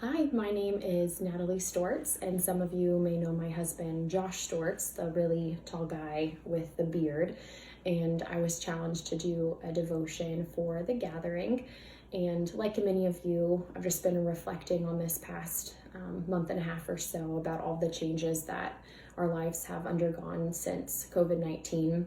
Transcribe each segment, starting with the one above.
Hi, my name is Natalie Storts, and some of you may know my husband, Josh Storts, the really tall guy with the beard. And I was challenged to do a devotion for the gathering. And like many of you, I've just been reflecting on this past month and a half or so about all the changes that our lives have undergone since COVID-19.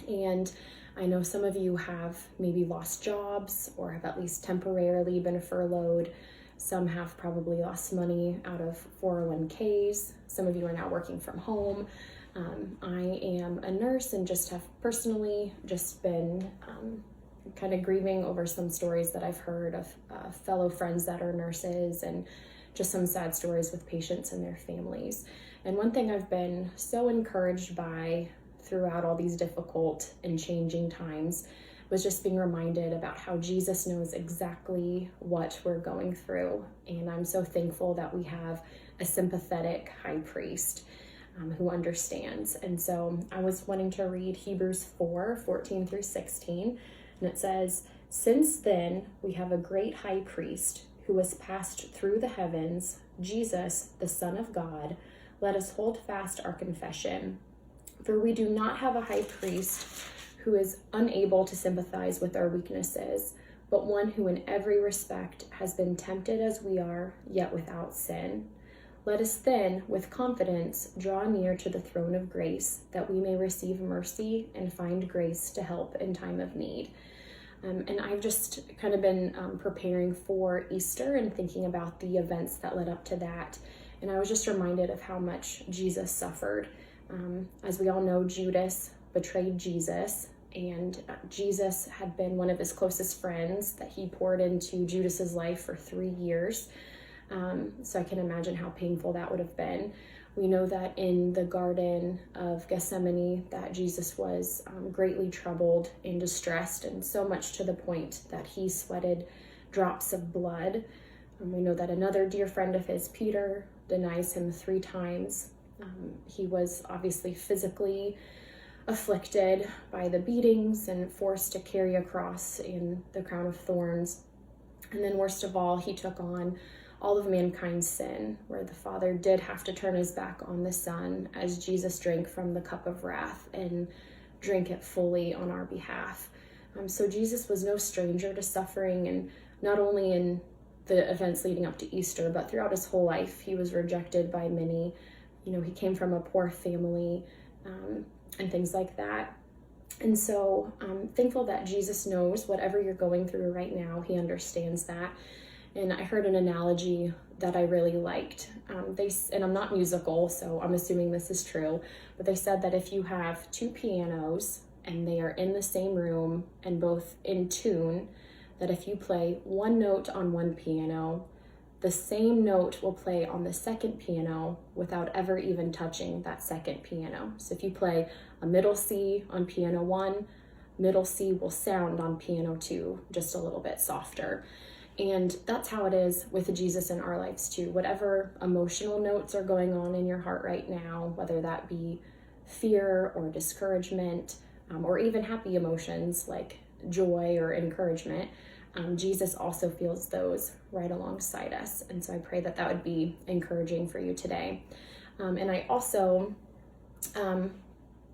And I know some of you have maybe lost jobs or have at least temporarily been furloughed. Some have probably lost money out of 401ks. Some of you are now working from home. I am a nurse and just have personally just been kind of grieving over some stories that I've heard of fellow friends that are nurses and just some sad stories with patients and their families. And one thing I've been so encouraged by throughout all these difficult and changing times was just being reminded about how Jesus knows exactly what we're going through. And I'm so thankful that we have a sympathetic high priest who understands. And so I was wanting to read Hebrews 4:14 through 16. And it says, "Since then we have a great high priest who has passed through the heavens, Jesus, the Son of God. Let us hold fast our confession. For we do not have a high priest who is unable to sympathize with our weaknesses, but one who in every respect has been tempted as we are, yet without sin. Let us then, with confidence, draw near to the throne of grace, that we may receive mercy and find grace to help in time of need." And I've just kind of been preparing for Easter and thinking about the events that led up to that. And I was just reminded of how much Jesus suffered. As we all know, Judas betrayed Jesus, and Jesus had been one of his closest friends that he poured into Judas's life for 3 years. So I can imagine how painful that would have been. We know that in the Garden of Gethsemane that Jesus was greatly troubled and distressed, and so much to the point that he sweated drops of blood. We know that another dear friend of his, Peter, denies him 3 times. He was obviously physically afflicted by the beatings and forced to carry a cross and the crown of thorns. And then worst of all, he took on all of mankind's sin, where the Father did have to turn his back on the Son as Jesus drank from the cup of wrath and drank it fully on our behalf. So Jesus was no stranger to suffering, and not only in the events leading up to Easter, but throughout his whole life, he was rejected by many. You know, he came from a poor family and things like that. And so I'm thankful that Jesus knows whatever you're going through right now. He understands that. And I heard an analogy that I really liked. And I'm not musical, so I'm assuming this is true, but they said that if you have 2 pianos and they are in the same room and both in tune, that if you play one note on one piano, the same note will play on the second piano without ever even touching that second piano. So if you play a middle C on piano 1, middle C will sound on piano 2 just a little bit softer. And that's how it is with Jesus in our lives too. Whatever emotional notes are going on in your heart right now, whether that be fear or discouragement, or even happy emotions like joy or encouragement, Jesus also feels those right alongside us. And so I pray that that would be encouraging for you today. And I also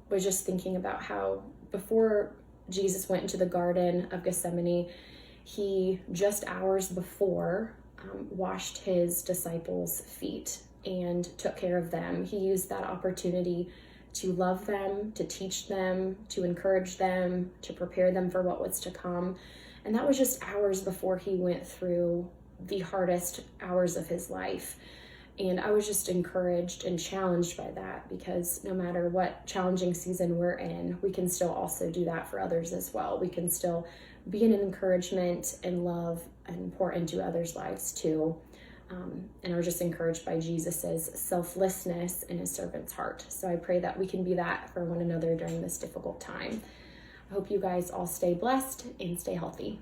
was just thinking about how before Jesus went into the Garden of Gethsemane, he just hours before washed his disciples' feet and took care of them. He used that opportunity to love them, to teach them, to encourage them, to prepare them for what was to come. And that was just hours before he went through the hardest hours of his life. And I was just encouraged and challenged by that, because no matter what challenging season we're in, we can still also do that for others as well. We can still be an encouragement and love and pour into others' lives too. And I was just encouraged by Jesus's selflessness in his servant's heart. So I pray that we can be that for one another during this difficult time. I hope you guys all stay blessed and stay healthy.